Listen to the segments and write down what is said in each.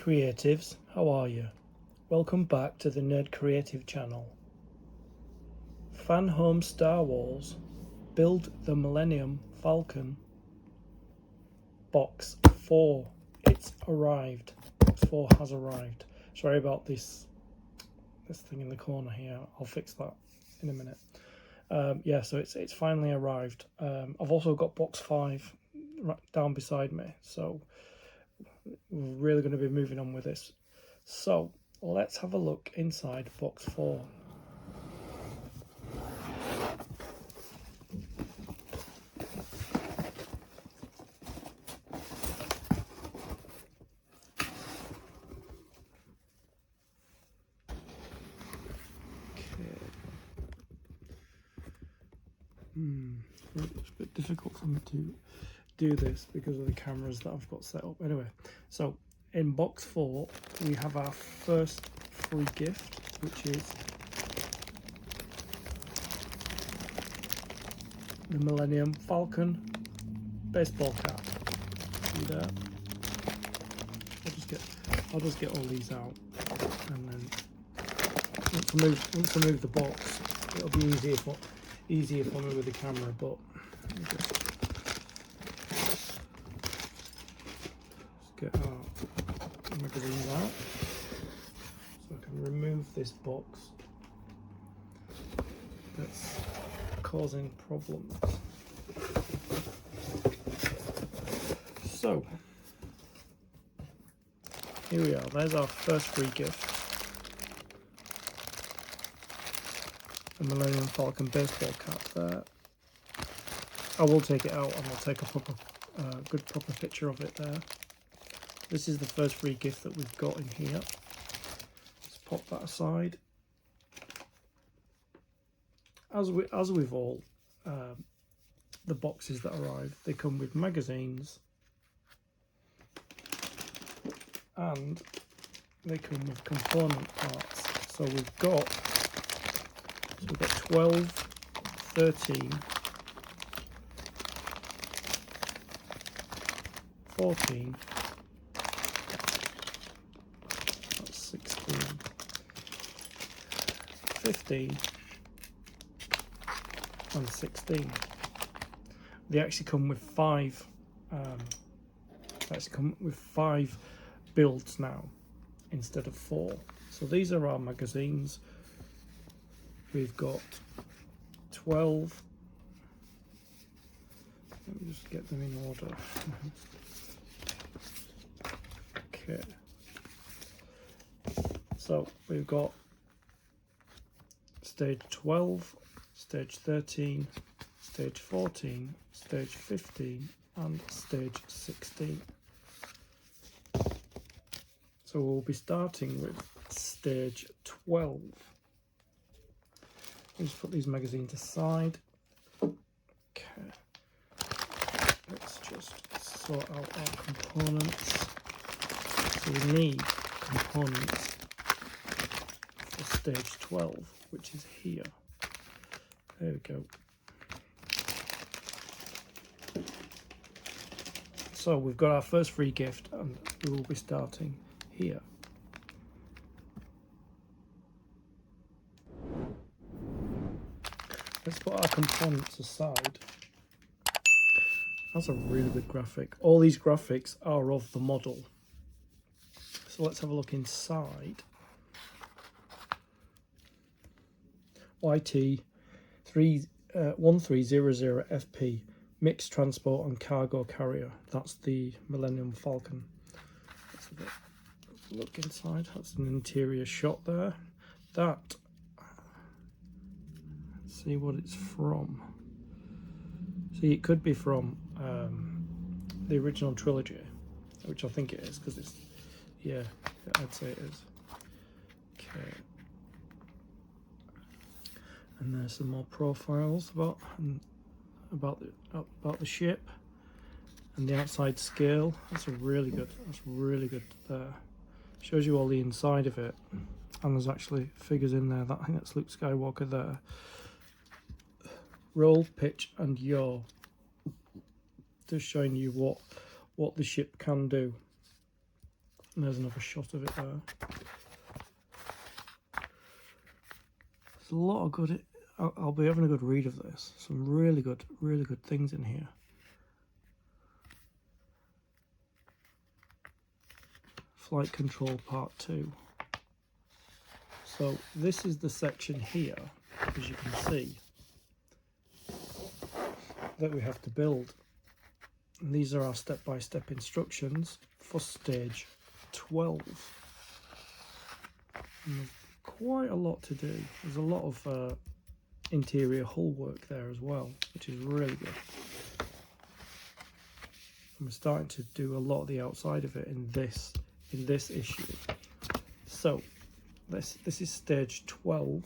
Creatives, how are you? Welcome back to the Nerd Creative channel. FANHOME Star Wars Build the Millennium Falcon Box 4. It's arrived. Box 4 has arrived. Sorry about this thing in the corner here. I'll fix that in a minute. Yeah, so it's finally arrived. I've also got box 5 right down beside me, so we're really going to be moving on with this. So let's have a look inside box 4. It's a bit difficult for me to do this because of the cameras that I've got set up. Anyway, so in box 4 we have our first free gift, which is the Millennium Falcon baseball cap. See there? I'll just get all these out, and then once I move the box, it'll be easier for me with the camera. But just get our magazines out so I can remove this box that's causing problems. So here we are. There's our first free gift. The Millennium Falcon baseball cap there. I will take it out and I'll take a good proper picture of it there. This is the first free gift that we've got in here. Let's pop that aside. As with all the boxes that arrive, they come with magazines and they come with component parts. So we've got 12, 13, 14, that's 16, 15 and 16. They actually come with five builds now instead of 4. So these are our magazines. we've got 12. Let me just get them in order. Okay. So we've got stage 12, stage 13, stage 14, stage 15, and stage 16. So we'll be starting with stage 12. Let's put these magazines aside. Okay. Let's just sort out our components. So we need components for stage 12, which is here. There we go. So we've got our first free gift, and we will be starting here. Let's put our components aside. That's a really good graphic. All these graphics are of the model. So let's have a look inside. YT 1300 FP, mixed transport and cargo carrier. That's the Millennium Falcon. Let's have a look inside. That's an interior shot there. That, let's see what it's from. See, it could be from the original trilogy, which I think it is, because it's, yeah, I'd say it is. Okay. And there's some more profiles about the ship and the outside scale. That's really good there. Shows you all the inside of it, and there's actually figures in there. I think that's Luke Skywalker there. Roll, pitch, and yaw. Just showing you what the ship can do. And there's another shot of it there. There's a lot of good. I'll be having a good read of this. Some really good things in here. Flight Control Part 2. So this is the section here, as you can see, that we have to build. And these are our step-by-step instructions for stage 12. And there's quite a lot to do. There's a lot of interior hull work there as well, which is really good. And we're starting to do a lot of the outside of it in this issue. So this is stage 12,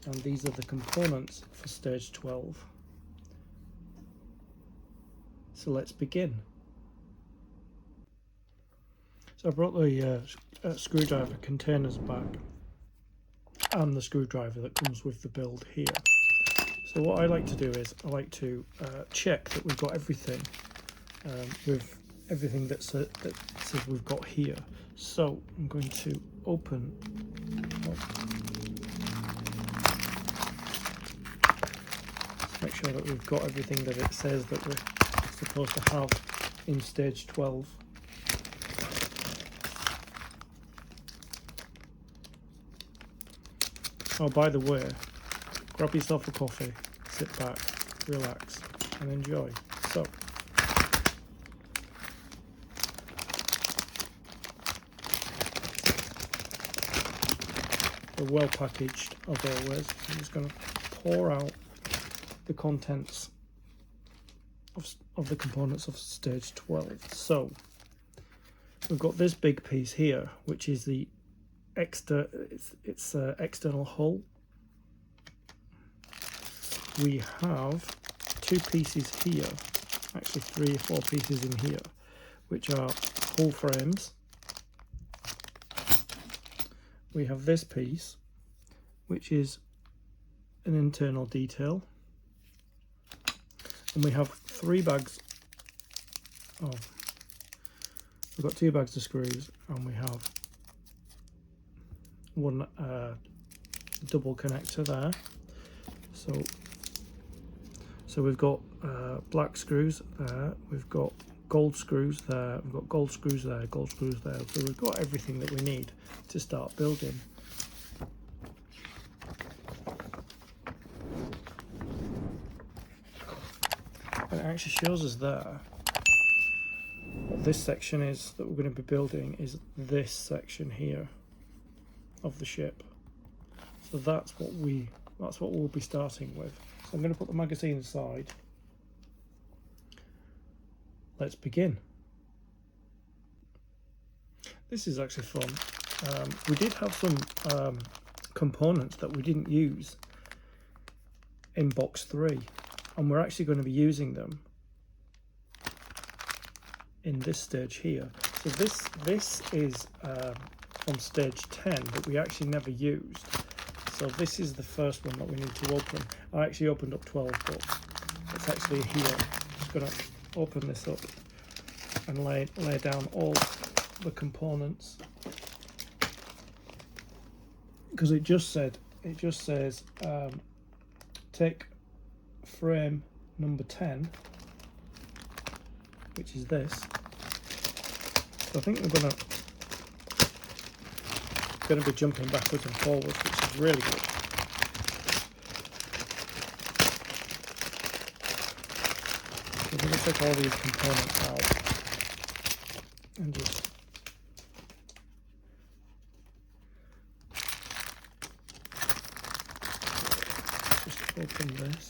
and these are the components for stage 12. So let's begin. So I brought the screwdriver containers back, and the screwdriver that comes with the build here. So what I like to do is I like to check that we've got everything with everything that says we've got here. So I'm going to open let's make sure that we've got everything that it says that we're supposed to have in stage 12. Oh, by the way, grab yourself a coffee, sit back, relax, and enjoy. So, they're well packaged as always. I'm just going to pour out the contents of the components of stage 12. So, we've got this big piece here, which is the external hull. We have two pieces here, actually 3 or 4 pieces in here, which are hull frames. We have this piece, which is an internal detail, and we have 3 bags of, we've got 2 bags of screws, and we have one double connector there. So we've got black screws there, we've got gold screws there, we've got gold screws there, gold screws there. So we've got everything that we need to start building. And it actually shows us there what this section is that we're going to be building is this section here of the ship. So that's what we'll be starting with. So I'm going to put the magazine aside. Let's begin. This is actually fun. We did have some components that we didn't use in box 3, and we're actually going to be using them in this stage here. So this is from stage 10 that we actually never used. So this is the first one that we need to open. I actually opened up 12, but it's actually here. I'm just going to open this up and lay down all the components, because it just says take frame number 10, which is this. So I think we're going to be jumping backwards and forwards, which is really good. So I'm going to take all these components out and just open this.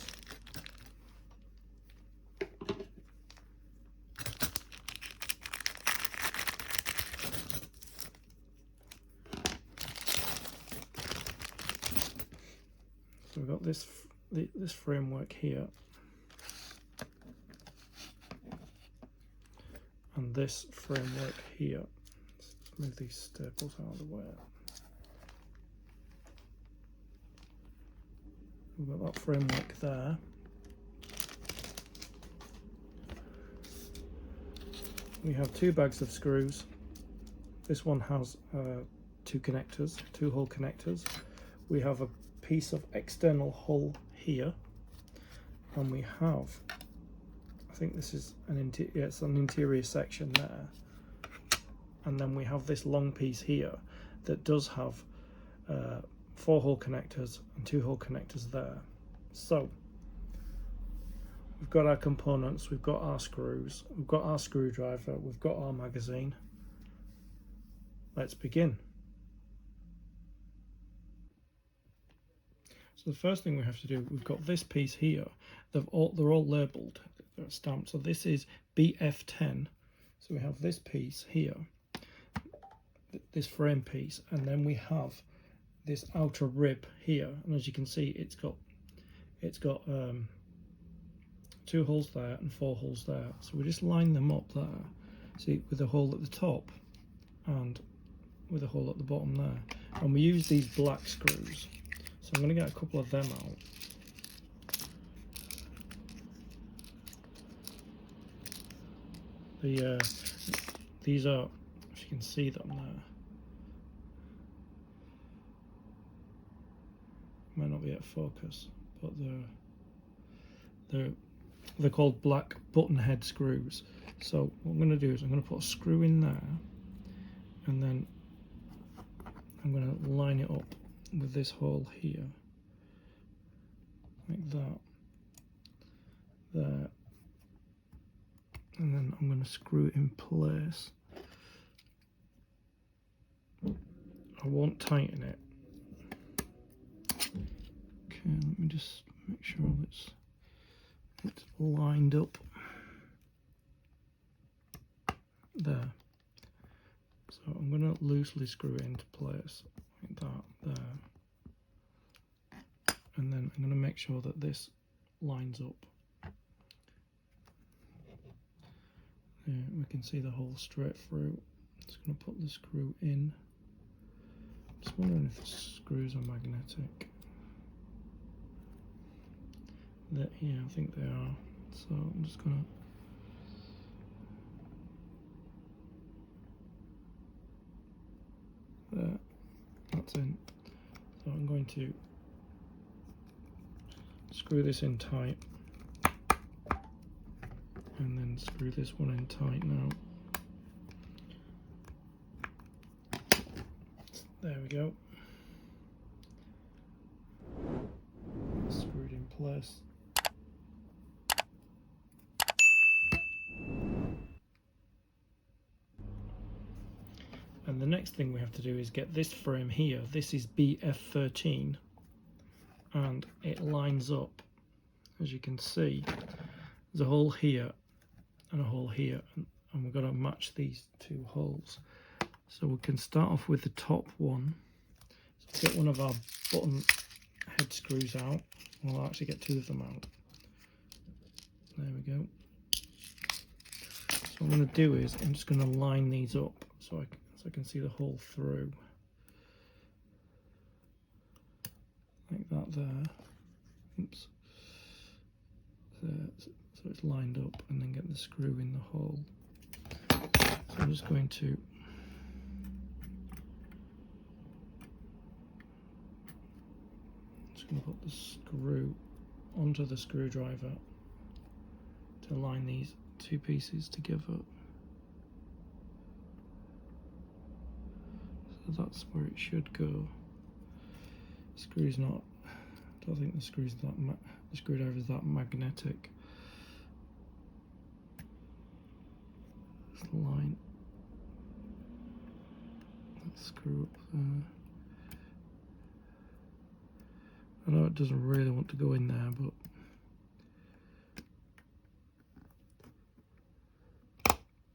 So we've got this framework here, and this framework here. Let's move these staples out of the way. We've got that framework there. We have 2 bags of screws. This one has 2 connectors, 2 hole connectors. We have a piece of external hull here, and we have, I think this is it's an interior section there, and then we have this long piece here that does have 4 hole connectors and 2 hole connectors there. So we've got our components, we've got our screws, we've got our screwdriver, we've got our magazine. Let's begin. So the first thing we have to do, we've got this piece here. They're all labelled, they're stamped. So this is BF10. So we have this piece here, this frame piece, and then we have this outer rib here. And as you can see, it's got 2 holes there and 4 holes there. So we just line them up there. See, with a hole at the top and with a hole at the bottom there. And we use these black screws. So I'm going to get a couple of them out. These are, if you can see them there, might not be at focus, but they're called black button head screws. So what I'm going to do is I'm going to put a screw in there, and then I'm going to line it up with this hole here, like that, there, and then I'm going to screw it in place. I won't tighten it. Okay, let me just make sure it's lined up there. So I'm going to loosely screw it into place like that there, and then I'm going to make sure that this lines up. Yeah, we can see the hole straight through. Just going to put the screw in. Just wondering if the screws are magnetic. Yeah, I think they are. So I'm just going to, there, that's in. So I'm going to screw this in tight, and then screw this one in tight now. There we go. Screwed in place. And the next thing we have to do is get this frame here. This is BF13, and it lines up, as you can see. There's a hole here and a hole here, and we've got to match these two holes. So we can start off with the top one. So get one of our button head screws out. We'll actually get two of them out. There we go. So what I'm going to do is I'm just going to line these up so I can see the hole through. Like that there. Oops. There. So it's lined up, and then get the screw in the hole. So I'm just going to put the screw onto the screwdriver to line these two pieces together. So that's where it should go. Screw's not. I don't think the screwdriver is that magnetic. Just line that screw up there. I know it doesn't really want to go in there, but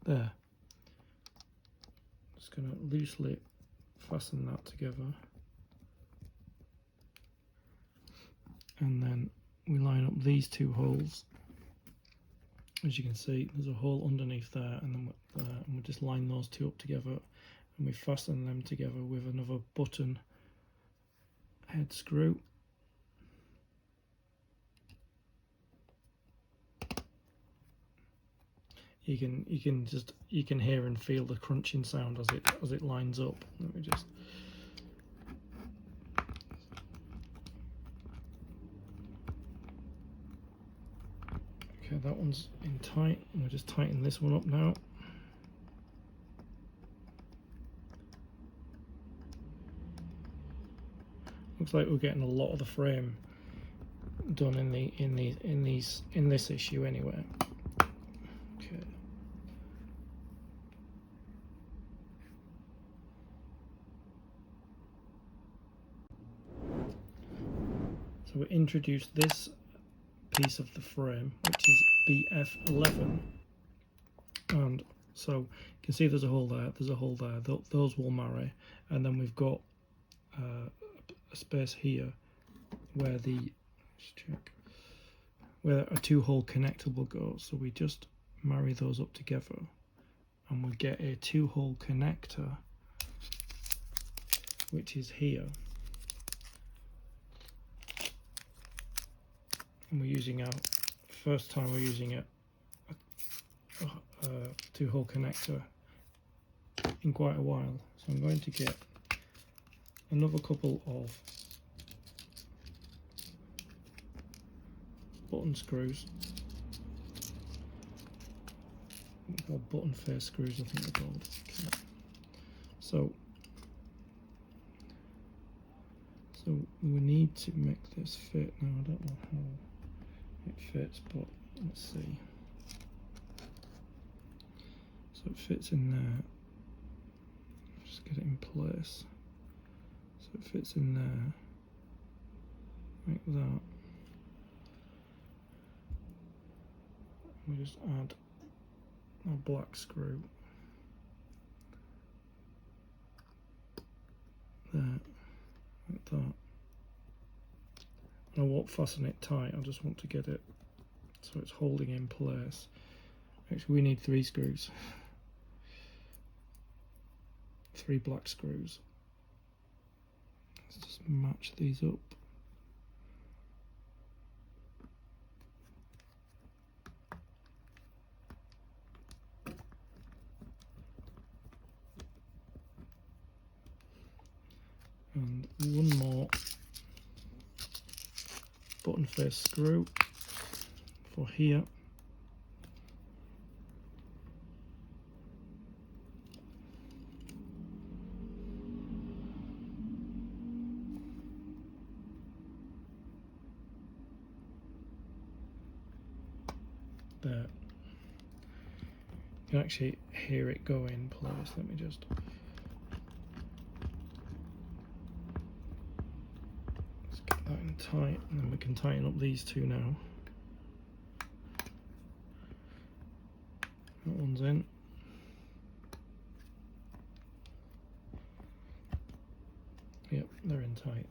there. Just going to loosely fasten that together, and then we line up these two holes. As you can see, there's a hole underneath there, and then and we just line those two up together, and we fasten them together with another button head screw. You can hear and feel the crunching sound as it lines up. Let me just. Okay, that one's in tight, and we'll just tighten this one up now. Looks like we're getting a lot of the frame done in this issue anyway. Okay. So we introduced this piece of the frame, which is BF11, and so you can see there's a hole there, there's a hole there, those will marry, and then we've got a space here where where a two-hole connector will go. So we just marry those up together, and we get a two-hole connector, which is here. And we're using first time we're using a two-hole connector in quite a while. So I'm going to get another couple of button screws, or button face screws I think they're called. Okay. So we need to make this fit. Now I don't know how it fits, but let's see. So it fits in there. Just get it in place. So it fits in there like that. We just add a black screw there, like that. And I won't fasten it tight, I just want to get it so it's holding in place. Actually, we need 3 screws. 3 black screws. Let's just match these up. And one more button face screw for here. There. You can actually hear it go in place. Let me just that in tight, and then we can tighten up these two now. That one's in. Yep, they're in tight.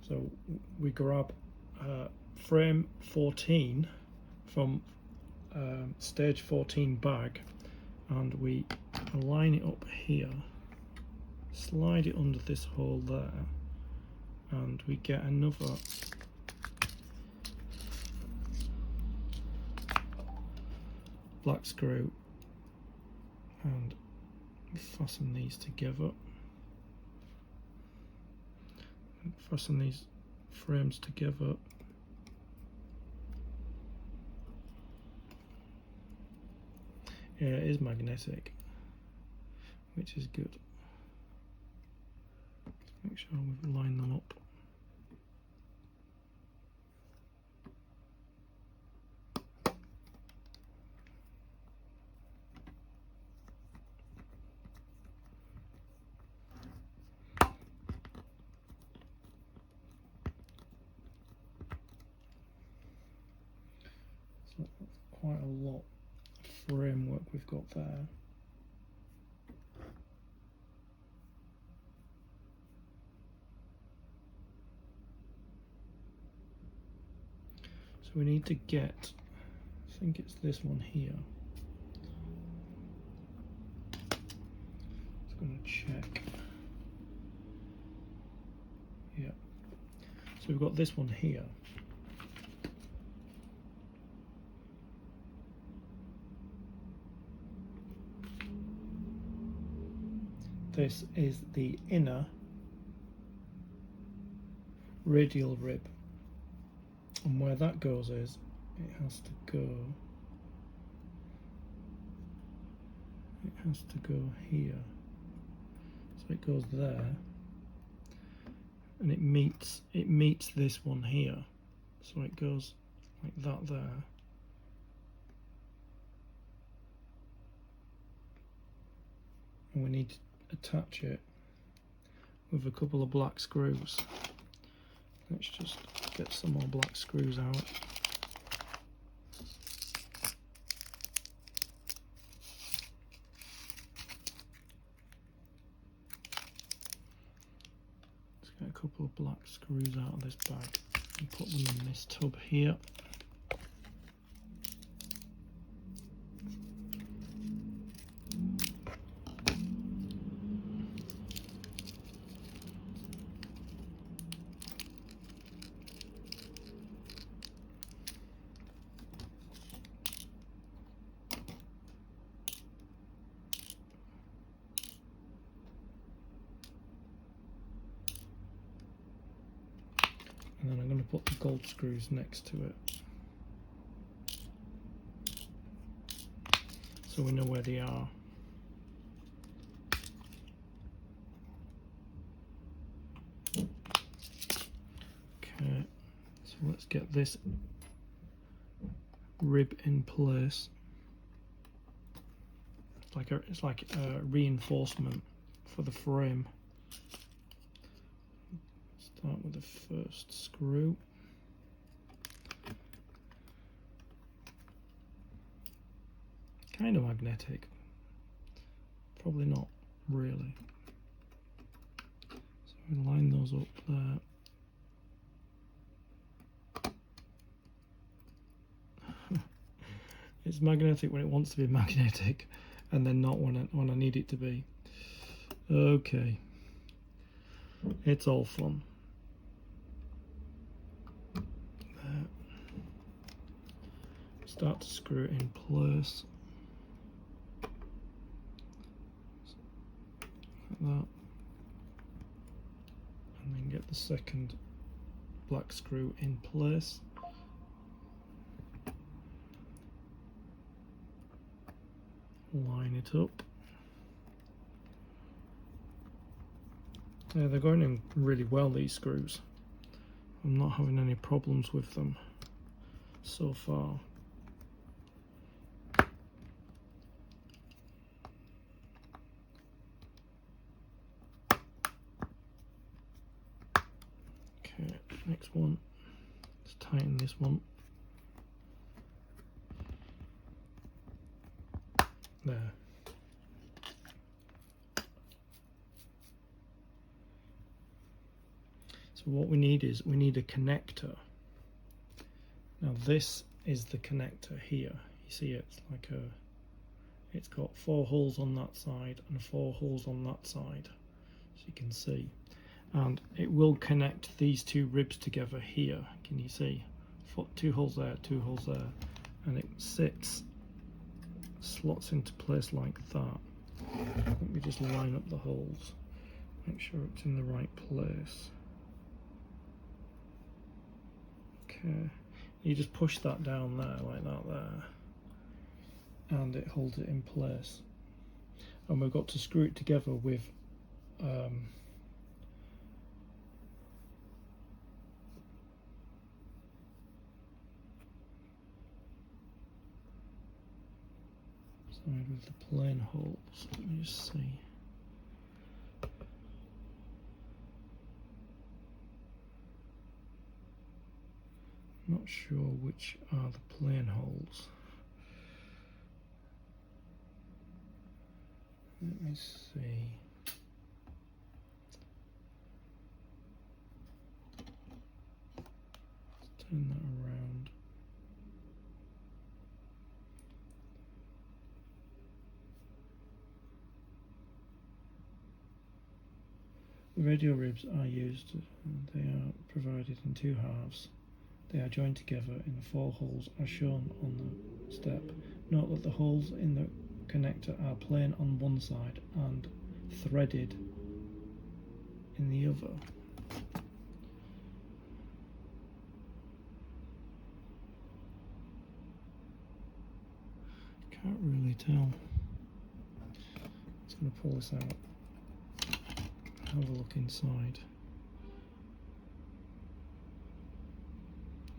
So we grab frame 14 from stage 14 bag, and we line it up here, slide it under this hole there, and we get another black screw and fasten these together. Fasten these frames together. Yeah, it is magnetic, which is good. Make sure we line them up. So that's quite a lot of framework we've got there. So we need to get, I think it's this one here. Just going to check. Yeah. So we've got this one here. This is the inner radial rib, and where that goes is it has to go here, so it goes there, and it meets this one here, so it goes like that there. And we need to attach it with a couple of black screws. Let's just get some more black screws out. Let's get a couple of black screws out of this bag and put them in this tub here. And then I'm going to put the gold screws next to it, so we know where they are. Okay, so let's get this rib in place. It's like a reinforcement for the frame. Start with the first screw. Kind of magnetic, probably not really. So we line those up there. It's magnetic when it wants to be magnetic, and then not when I need it to be. Okay, it's all fun. Start to screw it in place, like that, and then get the second black screw in place. Line it up. Yeah, they're going in really well, these screws. I'm not having any problems with them so far. next one. Let's tighten this one. There. So what we need is, we need a connector. Now this is the connector here. You see it's like a, it's got 4 holes on that side and 4 holes on that side, as you can see. And it will connect these 2 ribs together here. Can you see? 2 holes there, 2 holes there. And it slots into place like that. Let me just line up the holes. Make sure it's in the right place. Okay. You just push that down there, like that there. And it holds it in place. And we've got to screw it together with with the plain holes. Let me just see. Not sure which are the plain holes. Let me see. Let's turn that around. The radial ribs are used. They are provided in 2 halves. They are joined together in 4 holes as shown on the step. Note that the holes in the connector are plain on one side and threaded in the other. Can't really tell. Just going to pull this out. Have a look inside.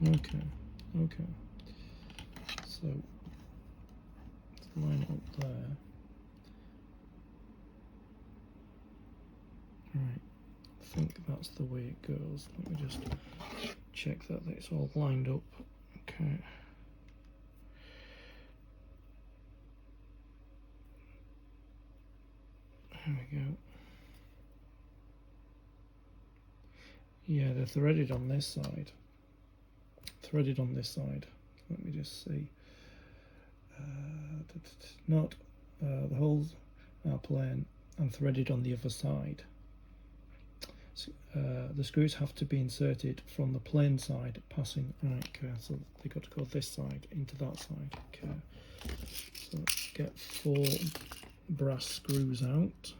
Okay. So let's line it up there. Right, I think that's the way it goes. Let me just check that it's all lined up. Okay. There we go. Yeah, they're threaded on this side. Threaded on this side. Let me just see. The holes are plain and threaded on the other side. So, the screws have to be inserted from the plain side, passing. Right, okay, so they've got to go this side into that side. Okay. So let's get 4 brass screws out.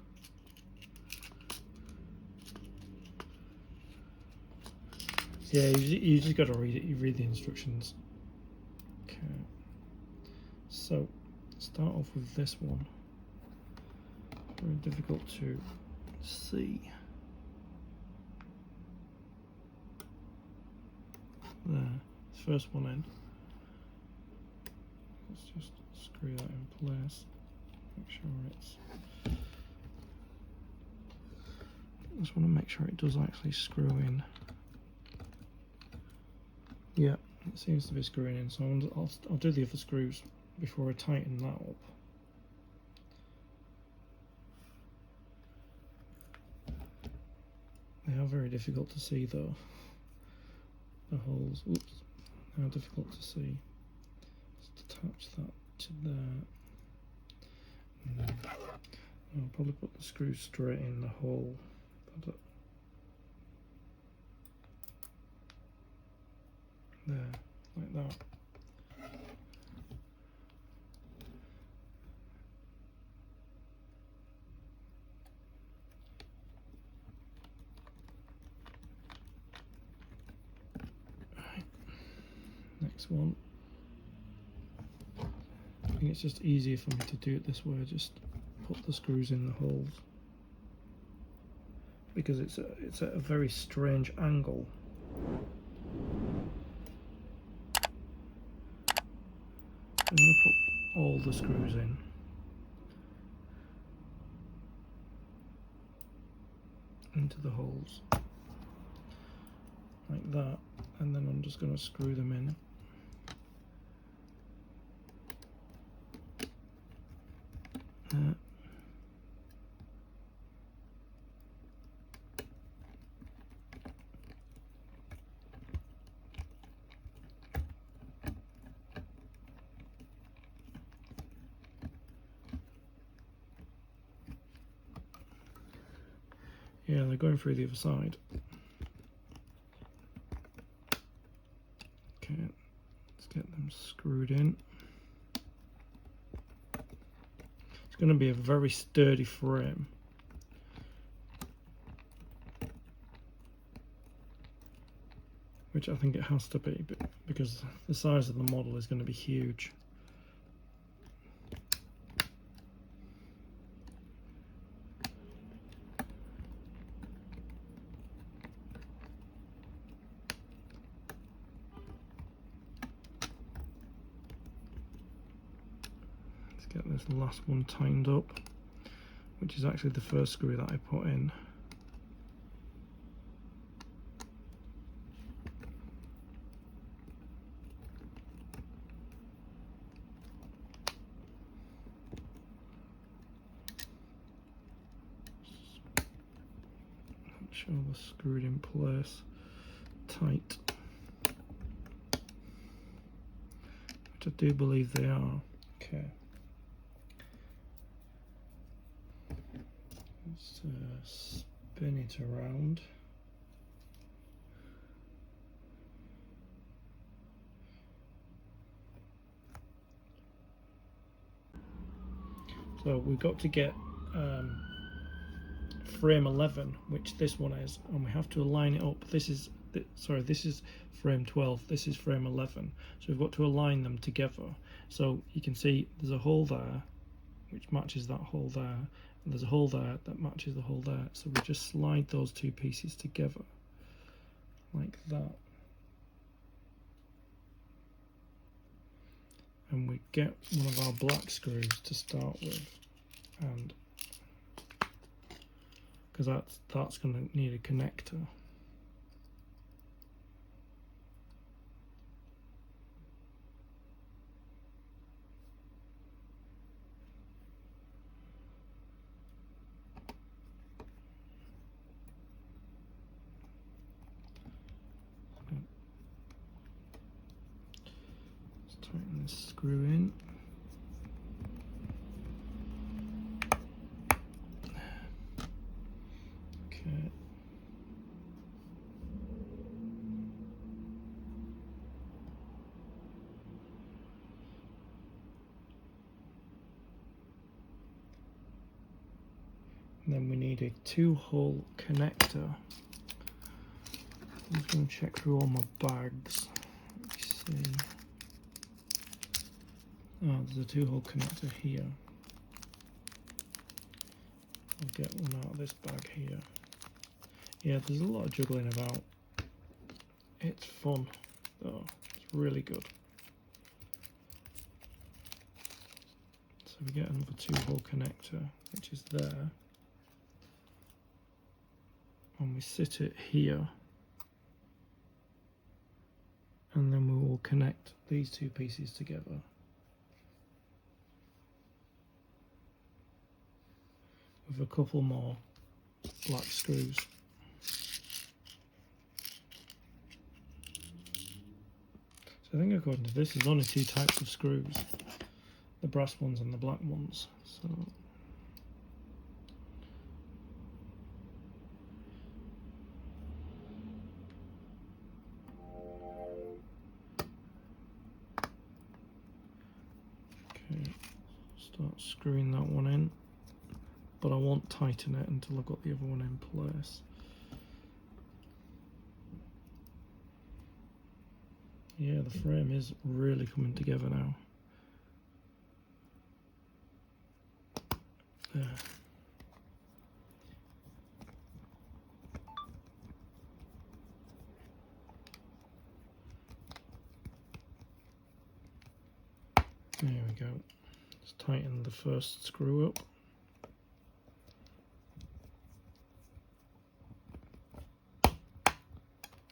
Yeah, you just got to read it. You read the instructions. Okay. So start off with this one. Very difficult to see. There, first one in. Let's just screw that in place. Make sure it's. I just want to make sure it does actually screw in. Yeah, it seems to be screwing in, so I'll do the other screws before I tighten that up. They are very difficult to see though. The holes, oops, they are difficult to see. Just attach that to there. And then I'll probably put the screw straight in the hole. There, like that. Right. Next one. I think it's just easier for me to do it this way. Just put the screws in the holes because it's at a very strange angle. I'm going to put all the screws in. Into the holes. like that, and then I'm just going to screw them in. Yeah, they're going through the other side. Okay, let's get them screwed in. It's going to be a very sturdy frame. Which I think it has to be, because the size of the model is going to be huge. Let's get this last one tightened up, which is actually the first screw that I put in. Make sure they're screwed in place tight, which I do believe they are. Okay. Let's spin it around. So we've got to get frame 11, which this one is, and we have to align it up. This is frame 12, this is frame 11, so we've got to align them together. So you can see there's a hole there which matches that hole there, and there's a hole there that matches the hole there, so we just slide those two pieces together like that, and we get one of our black screws to start with, and because that's going to need a connector. Let's tighten this screw in. Okay. And then we need a 2-hole connector. I'm just going to check through all my bags. Let me see. Oh, there's a 2-hole connector here. I'll get one out of this bag here. Yeah, there's a lot of juggling about. It's fun, though. It's really good. So we get another 2-hole connector, which is there. And we sit it here. And then we will connect these two pieces together. With a couple more black screws. So I think according to this, there's only 2 types of screws. The brass ones and the black ones. So okay, start screwing that one in, but I won't tighten it until I've got the other one in place. Yeah, the frame is really coming together now. There. There we go. Let's tighten the first screw up.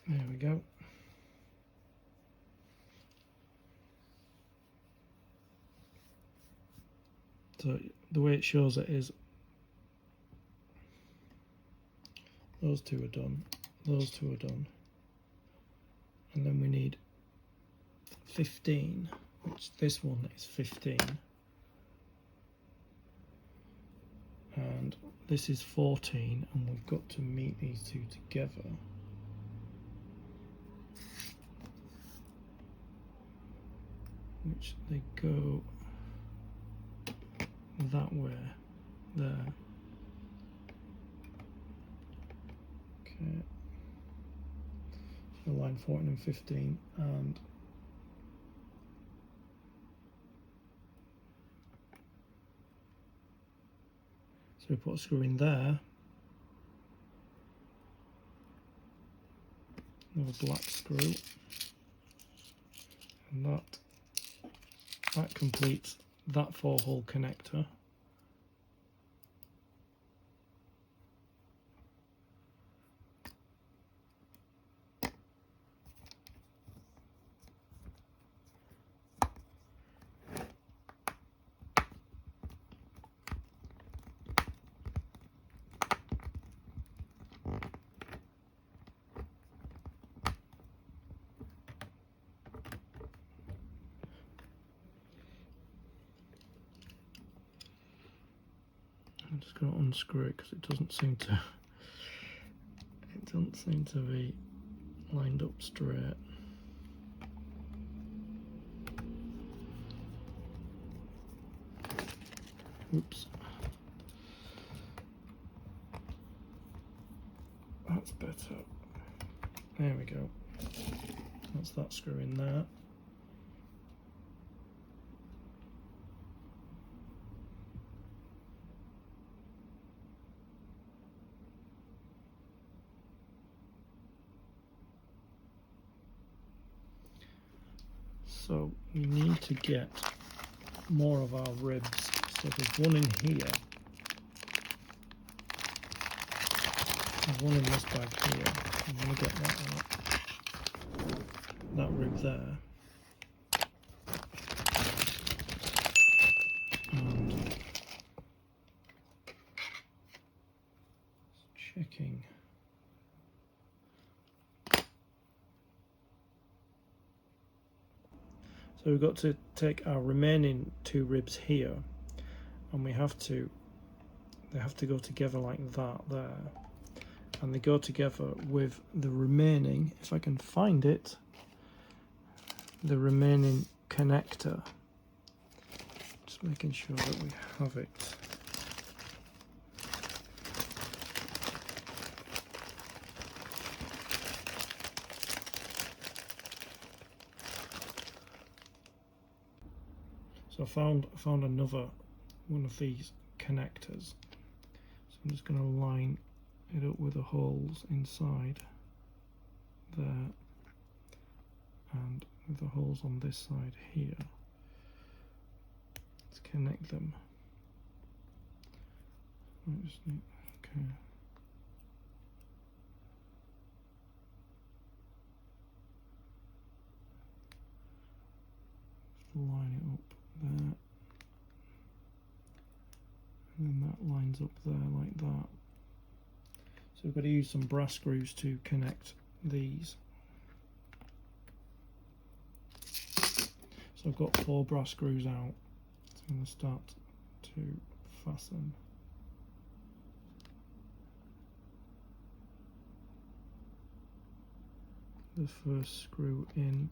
There we go. So the way it shows it is those two are done, those two are done, and then we need 15, which this one is 15, and this is 14, and we've got to meet these two together. Which they go that way, there. Okay. So line 14 and 15, and so we put a screw in there, another black screw, and that completes that 4-hole connector. I'm just going to unscrew it because it doesn't seem to be lined up straight. Oops. That's better. There we go. That's that screw in there. So we need to get more of our ribs. So there's one in here. There's one in this bag here. I'm going to get that out. That rib there. And checking. So we've got to take our remaining 2 ribs here, and they have to go together like that there, and they go together with the remaining, if I can find it, the remaining connector. Just making sure that we have it. So I found another one of these connectors. So I'm just going to line it up with the holes inside there and with the holes on this side here. Let's connect them. Okay. Line it up there, and then that lines up there like that. So we've got to use some brass screws to connect these. So I've got 4 brass screws out, so I'm going to start to fasten. The first screw in.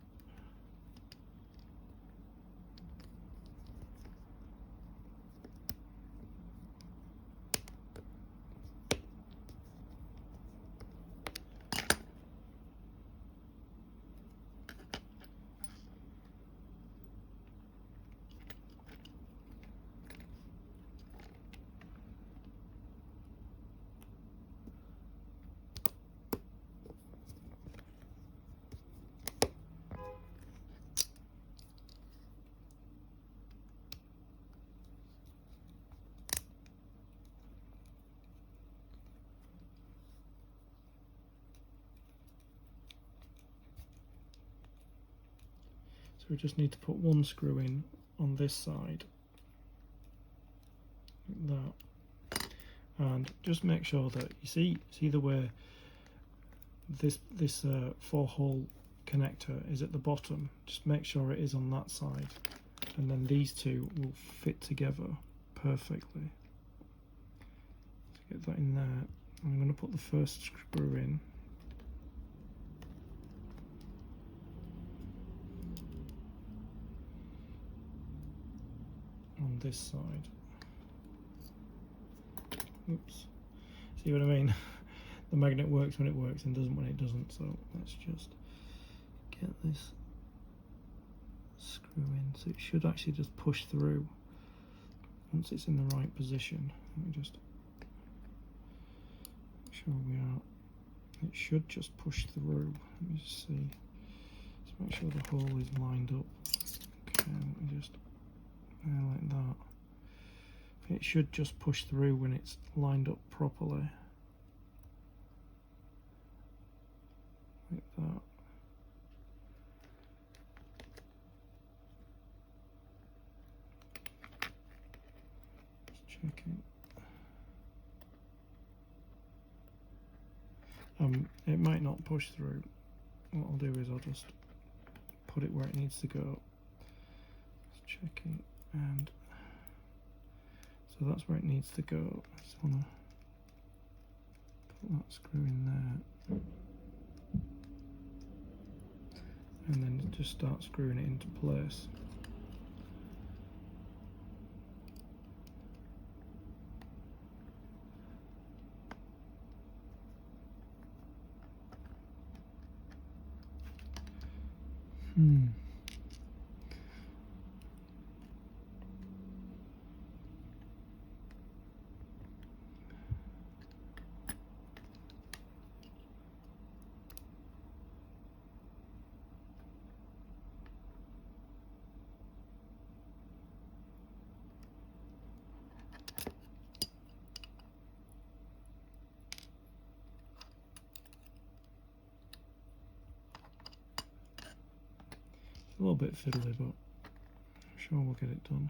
we just need to put one screw in on this side, like that, and just make sure that you see the way this 4-hole connector is at the bottom. Just make sure it is on that side, and then these two will fit together perfectly. Let's get that in there. I'm going to put the first screw in. On this side. Oops. See what I mean? The magnet works when it works and doesn't when it doesn't, so let's just get this screw in. So it should actually just push through once it's in the right position. Let me just make sure we are. It should just push through. Let me just see. Let's make sure the hole is lined up. Okay, let me just like that. It should just push through when it's lined up properly. Like that. Just checking. It might not push through. What I'll do is I'll just put it where it needs to go. Just checking, and so that's where it needs to go. I just want to put that screw in there, and then just start screwing it into place. A little bit fiddly, but I'm sure we'll get it done.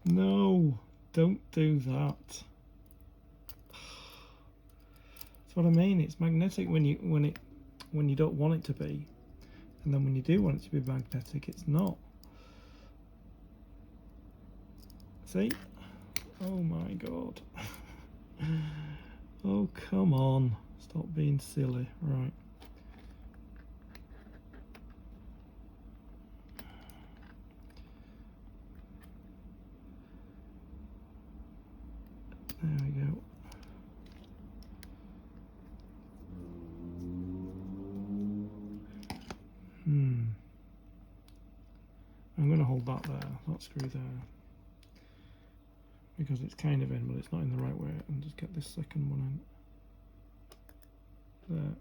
No, don't do that. That's what I mean. It's magnetic when you don't want it to be, and then when you do want it to be magnetic, it's not. See? Oh my god. Oh, come on. Stop being silly. Right. There we go. I'm going to hold that there, that screw there, because it's kind of in, but it's not in the right way, and just get this second one in there.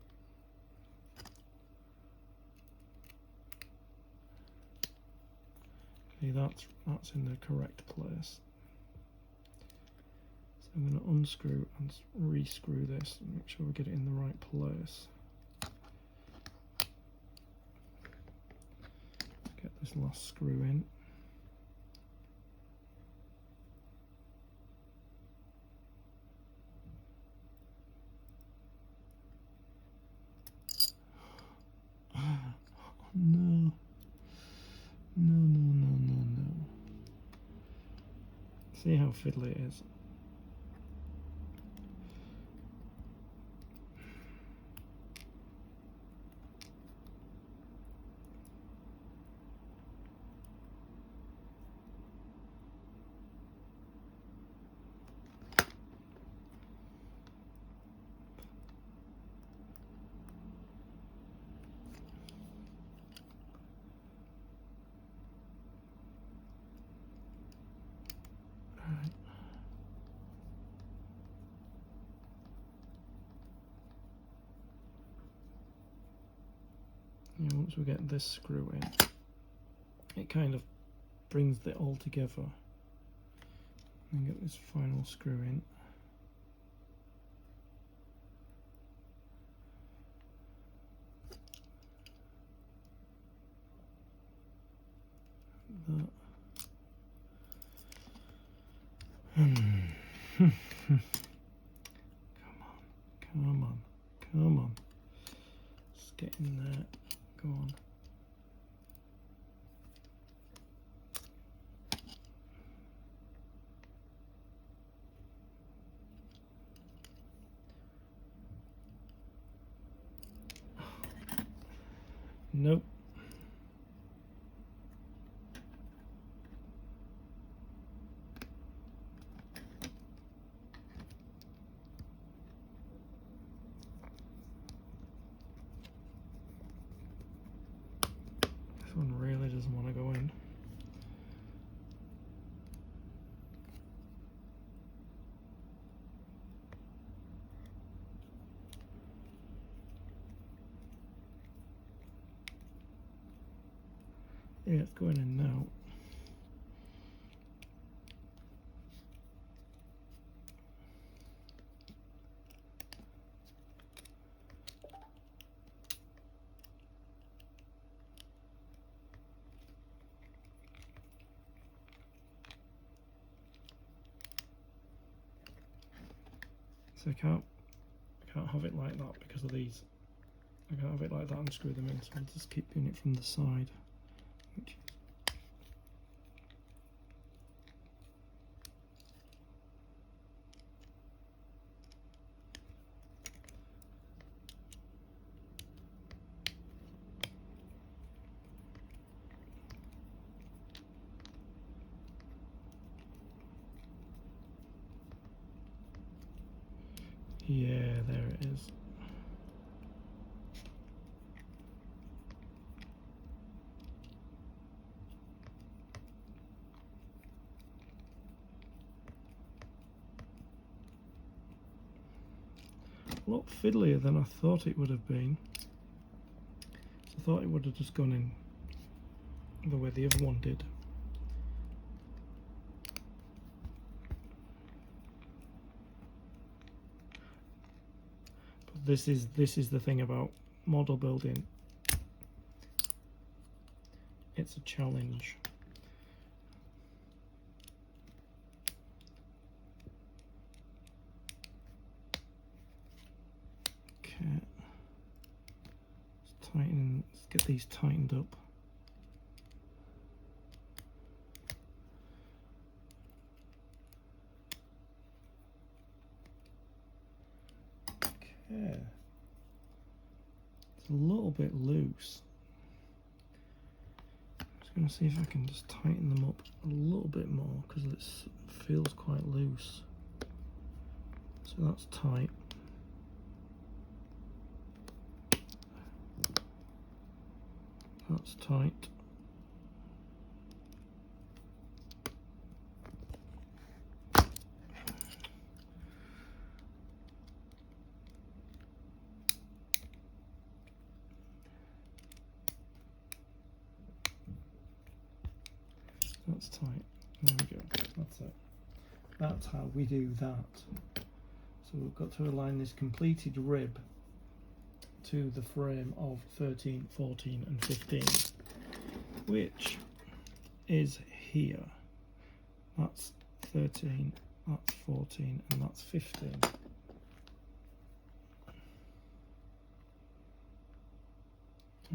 Okay, that's in the correct place. So I'm going to unscrew and re-screw this and make sure we get it in the right place. Get this last screw in. Oh, no. No. See how fiddly it is. once we get this screw in, it kind of brings it all together. And get this final screw in. That. Come on, come on. Let's get in there. Go on. Nope. This one really doesn't want to go in. Yeah, it's going in now. So I can't have it like that because of these. I can't have it like that and screw them in, so I'll just keep doing it from the side. Which yeah, there it is. A lot fiddlier than I thought it would have been. I thought it would have just gone in the way the other one did. But this is the thing about model building. It's a challenge. Let's get these tightened up. Okay. It's a little bit loose. I'm just going to see if I can just tighten them up a little bit more because it feels quite loose. So that's tight. That's tight. That's tight. There we go. That's it. That's how we do that. So we've got to align this completed rib to the frame of 13, 14 and 15, which is here. That's 13, that's 14 and that's 15.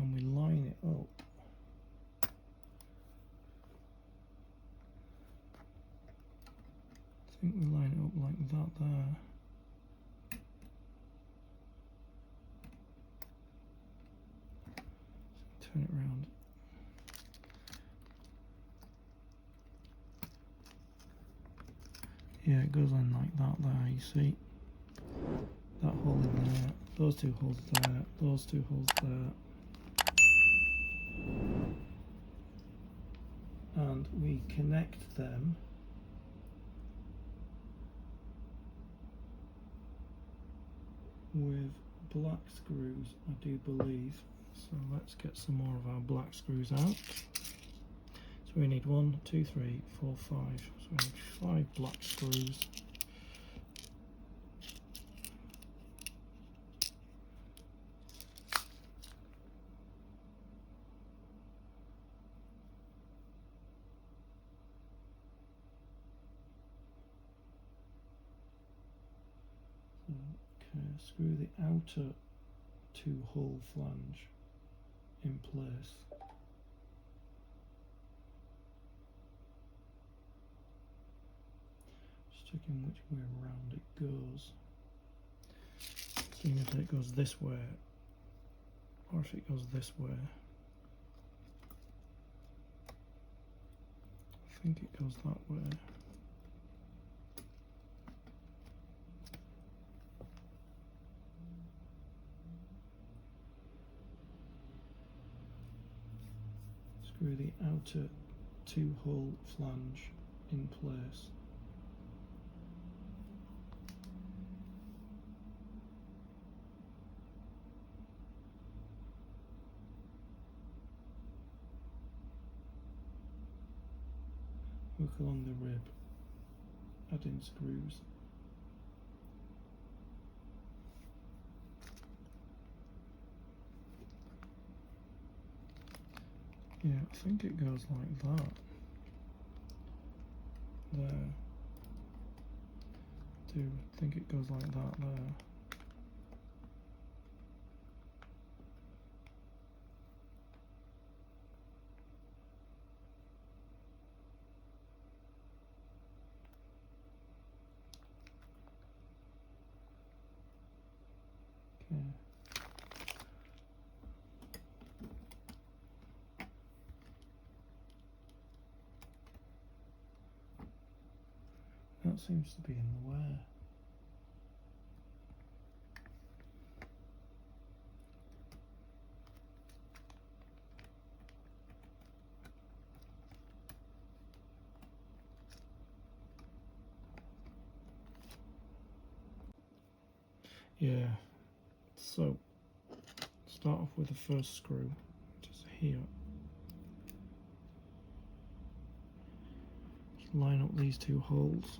And we line it up I think we line it up like that there. Turn it around. Yeah, it goes on like that there, you see. That hole in there, those two holes there, those two holes there. And we connect them with black screws, I do believe. So let's get some more of our black screws out. So we need 1, 2, 3, 4, 5. So we need 5 black screws. Okay, screw the outer 2-hole flange in place. Just checking which way around it goes. Seeing if it goes this way or if it goes this way. I think it goes that way. Screw the outer 2-hole flange in place. Hook along the rib, add in screws. Yeah, I think it goes like that. There. Do think it goes like that there. Okay. That seems to be in the way. Yeah, so start off with the first screw, which is here. Just line up these 2 holes.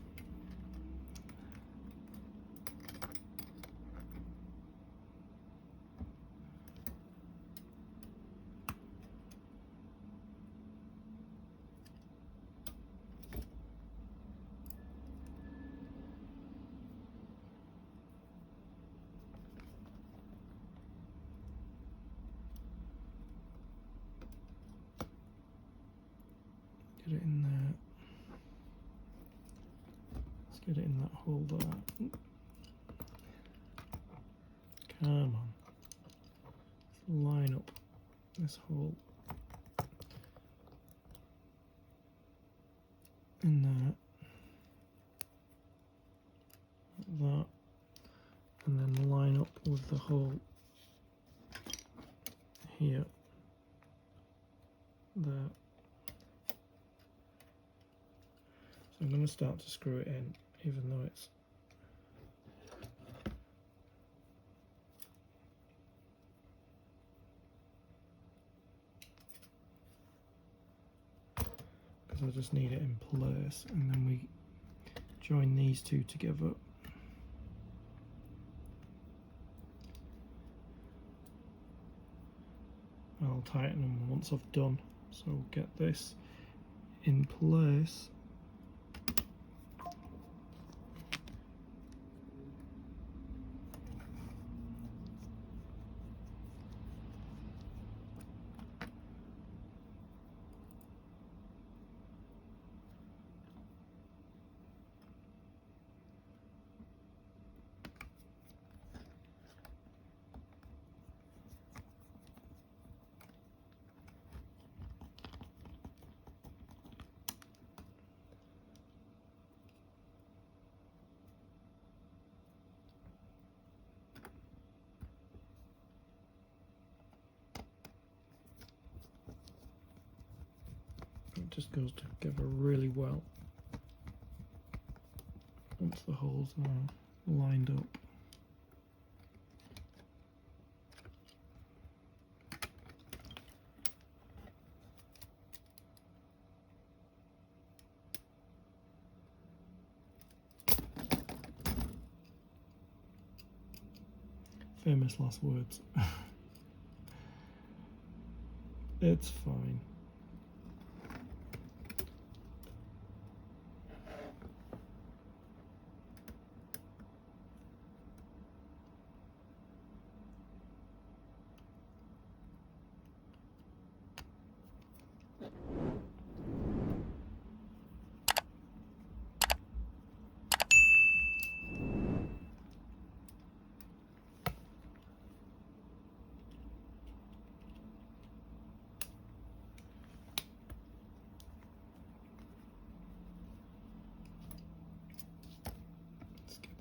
Get it in there. Let's get it in that hole there. Come on. Let's line up this hole in there. Like that. And then line up with the hole here. There. I'm going to start to screw it in, even though it's because I just need it in place, and then we join these 2 together. I'll tighten them once I've done, so we'll get this in place. It just goes together really well once the holes are lined up. Famous last words. It's fine.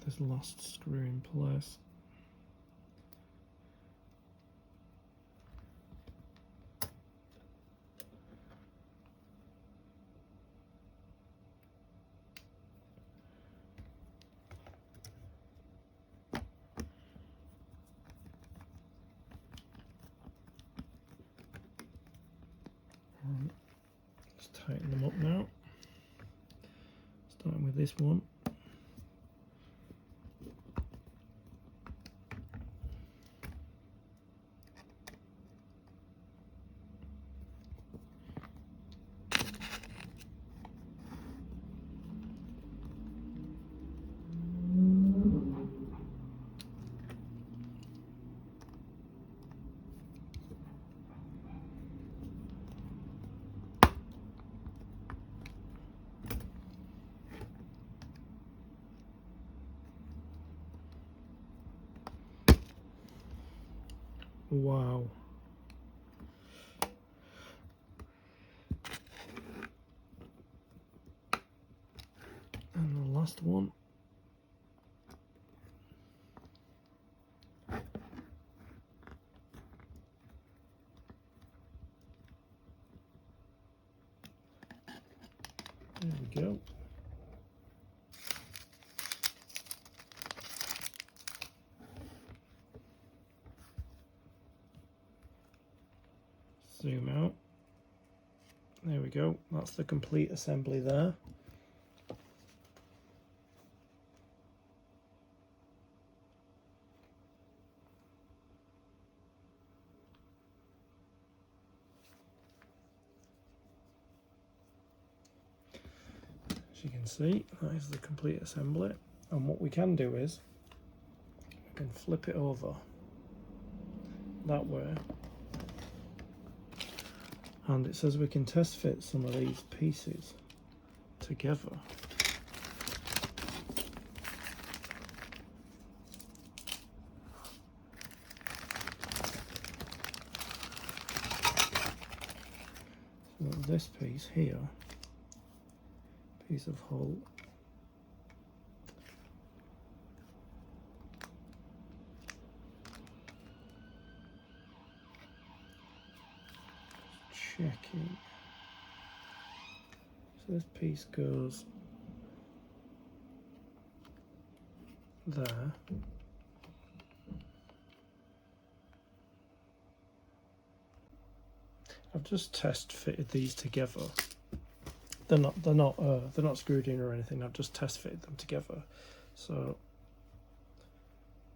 This last screw in place. Right. Let's tighten them up now. Starting with this one. Wow. And the last one. There we go. Zoom out. There we go. That's the complete assembly there. As you can see, that is the complete assembly. And what we can do is we can flip it over that way. And it says we can test fit some of these pieces together. So this piece here, piece of hull, checking. So this piece goes there. I've just test fitted these together. They're not screwed in or anything. I've just test fitted them together. So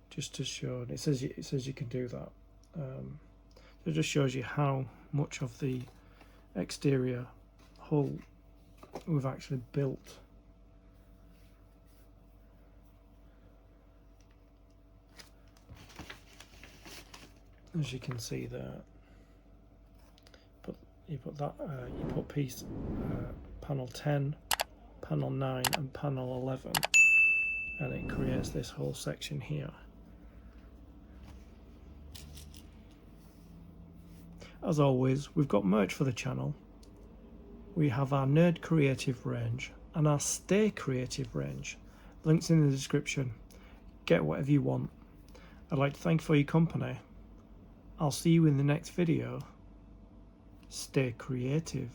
just to show, it says you can do that. It just shows you how much of the exterior hull we've actually built. As you can see there, you put piece panel 10, panel 9 and panel 11, and it creates this whole section here. As always, we've got merch for the channel. We have our Nerd Creative range and our Stay Creative range. Links in the description. Get whatever you want. I'd like to thank you for your company. I'll see you in the next video. Stay creative.